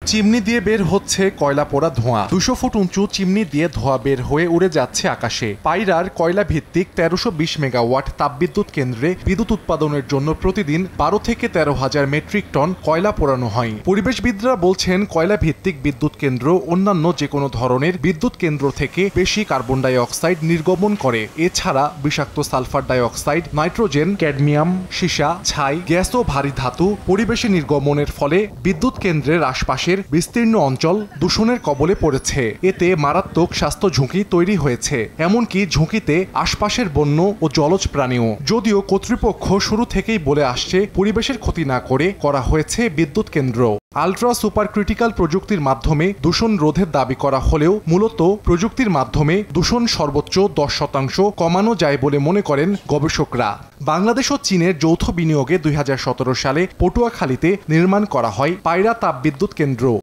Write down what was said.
Chimney দিয়ে বের হচ্ছে কয়লা পোড়া ধোঁয়া। 200 ফুট উঁচু চিমনি দিয়ে ধোঁয়া বের হয়ে উড়ে যাচ্ছে আকাশে। পায়রার কয়লা ভিত্তিক 1320 মেগাওয়াট তাপবিদ্যুৎ কেন্দ্রে বিদ্যুৎ উৎপাদনের জন্য প্রতিদিন 12 থেকে 13,000 মেট্রিক টন কয়লা পোড়ানো হয়। পরিবেশবিদরা বলছেন, কয়লা ভিত্তিক বিদ্যুৎ কেন্দ্র অন্যান্য যে কোনো ধরনের বিদ্যুৎ কেন্দ্র থেকে বেশি কার্বন ডাই অক্সাইড নির্গমন করে। এছাড়া বিষাক্ত sulphur die oxide, nitrogen, cadmium, সীসা, ছাই, গ্যাস ও ভারী ধাতু পরিবেশে নির্গমনের ফলে বিদ্যুৎ কেন্দ্রের আশপাশের বিস্তীর্ণ অঞ্চল দূষণের কবলে পড়েছে। এতে মারাত্মক স্বাস্থ্য ঝুঁকি তৈরি হয়েছে, এমনকি ঝুঁকিতে আশপাশের বন্য ও জলজ প্রাণীও। যদিও কর্তৃপক্ষ শুরু থেকেই বলে আসছে, পরিবেশের ক্ষতি না করে করা হয়েছে বিদ্যুৎ কেন্দ্র। আলট্রা সুপার ক্রিটিক্যাল প্রযুক্তির মাধ্যমে দূষণ রোধের দাবি করা হলেও মূলত প্রযুক্তির মাধ্যমে দূষণ সর্বোচ্চ 10% কমানো যায় বলে মনে করেন গবেষকরা। বাংলাদেশ ও চীনের যৌথ বিনিয়োগে 2017 সালে পটুয়াখালীতে নির্মাণ করা হয় পায়রা তাপবিদ্যুৎ কেন্দ্র।